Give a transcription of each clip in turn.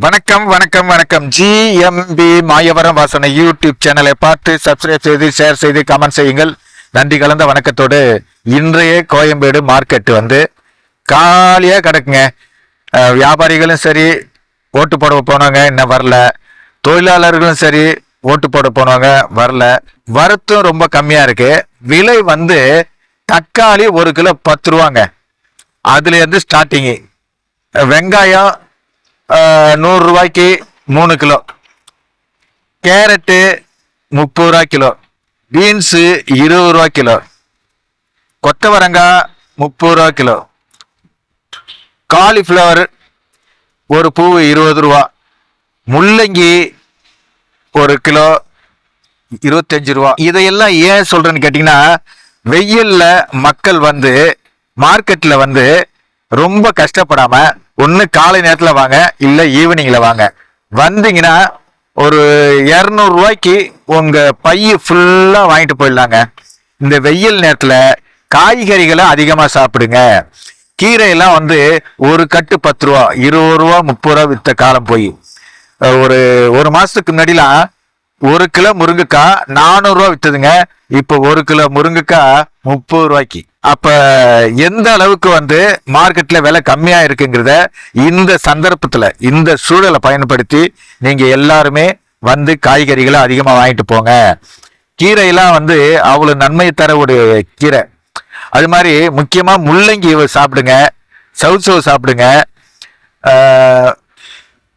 வணக்கம் வணக்கம் வணக்கம். ஜிஎம்பி மாயவரம் வாசனை யூடியூப் சேனலை பார்த்து சப்ஸ்கிரைப் செய்து ஷேர் செய்து கமெண்ட் செய்யுங்கள். நன்றி கலந்த வணக்கத்தோடு இன்றைய கோயம்பேடு மார்க்கெட் காலியாக கிடக்குங்க. வியாபாரிகளும் சரி ஓட்டு போட போனவங்க இன்னும் வரல, தொழிலாளர்களும் சரி ஓட்டு போட போனவங்க வரல. வரத்தும் ரொம்ப கம்மியாக இருக்கு. விலை தக்காளி 1 கிலோ 10 ரூபாங்க. அதுலேருந்து ஸ்டார்டிங்கு. வெங்காயம் 100 ரூபாய்க்கு 3 கிலோ, கேரட்டு 30 ரூபா கிலோ, பீன்ஸு 20 ரூபா கிலோ, கொத்தவரங்காய் 30 ரூபா கிலோ, காலிஃப்ளவர் ஒரு பூ 20 ரூபா, முள்ளங்கி 1 கிலோ 25 ரூபா. இதையெல்லாம் ஏன் சொல்றேன்னு கேட்டீங்கன்னா, வெயில்ல மக்கள் மார்க்கெட்ல ரொம்ப கஷ்டப்படாம ஒன்று காலை நேரத்தில் வாங்க, இல்லை ஈவினிங்கில் வாங்க. வந்தீங்கன்னா ஒரு 200 ரூபாய்க்கு உங்கள் பைய ஃபுல்லாக வாங்கிட்டு போயிடலாங்க. இந்த வெயில் நேரத்தில் காய்கறிகளை அதிகமாக சாப்பிடுங்க. கீரையெல்லாம் ஒரு கட்டு 10 ரூபா, 20 ரூபா 30 ரூபா விற்ற காலம் போய் ஒரு மாதத்துக்கு முன்னாடிலாம் 1 கிலோ முருங்கைக்காய் 400 ரூபா விற்றுதுங்க. இப்போ 1 கிலோ முருங்கைக்காய் 30 ரூபாய்க்கு. அப்ப எந்த அளவுக்கு மார்க்கெட்ல விலை கம்மியா இருக்குங்கிறத இந்த சந்தர்ப்பத்துல, இந்த சூழலை பயன்படுத்தி நீங்க எல்லாருமே காய்கறிகளை அதிகமா வாங்கிட்டு போங்க. கீரையெல்லாம் அவ்வளவு நன்மை தர ஒரு கீரை. அது மாதிரி முக்கியமா முள்ளங்கி சாப்பிடுங்க, சவுசவு சாப்பிடுங்க,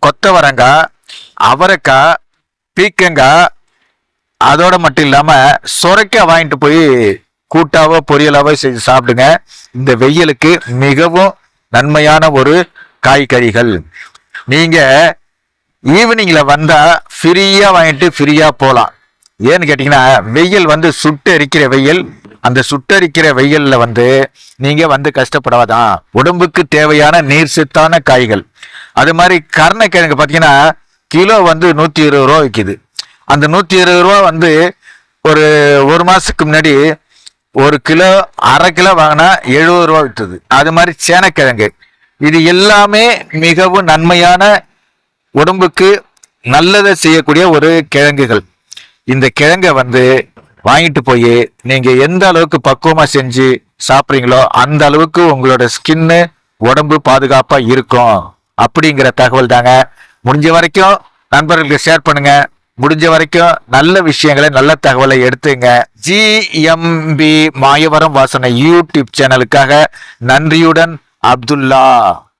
கொத்தவரங்காய், அவரைக்காய், பீக்கங்காய், அதோட மட்டும் இல்லாம சொரைக்காய் வாங்கிட்டு போய் கூட்டாவோ பொரியலாவோ செஞ்சு சாப்பிடுங்க. இந்த வெயிலுக்கு மிகவும் நன்மையான ஒரு காய்கறிகள். நீங்க ஈவினிங்ல வந்தா ஃப்ரீயா வாங்கிட்டு ஃப்ரீயா போகலாம். ஏன்னு கேட்டீங்கன்னா, வெயில் சுட்டரிக்கிற வெயில். அந்த சுட்டரிக்கிற வெயில்ல நீங்க கஷ்டப்படாதான். உடம்புக்கு தேவையான நீர் சத்தான காய்கள். அது மாதிரி கருணைக்கிழங்கு பார்த்தீங்கன்னா கிலோ 120 ரூபா விற்கிது. அந்த 120 ரூபா ஒரு மாசத்துக்கு முன்னாடி 1 கிலோ 1/2 கிலோ வாங்கினா 70 ரூபா விற்றுது. அது மாதிரி சேனக்கிழங்கு. இது எல்லாமே மிகவும் நன்மையான, உடம்புக்கு நல்லதை செய்யக்கூடிய ஒரு கிழங்குகள். இந்த கிழங்கை வாங்கிட்டு போய் நீங்க எந்த அளவுக்கு பக்குவமா செஞ்சு சாப்பிட்றீங்களோ அந்த அளவுக்கு உங்களோட ஸ்கின்னு உடம்பு பாதுகாப்பா இருக்கும். அப்படிங்கிற தகவல் தாங்க. முடிஞ்ச வரைக்கும் நண்பர்களுக்கு ஷேர் பண்ணுங்க. முடிஞ்ச வரைக்கும் நல்ல விஷயங்களை, நல்ல தகவலை எடுத்துங்க. ஜிஎம்பி மாயவரம் வாசனை யூடியூப் சேனலுக்காக நன்றியுடன் அப்துல்லா.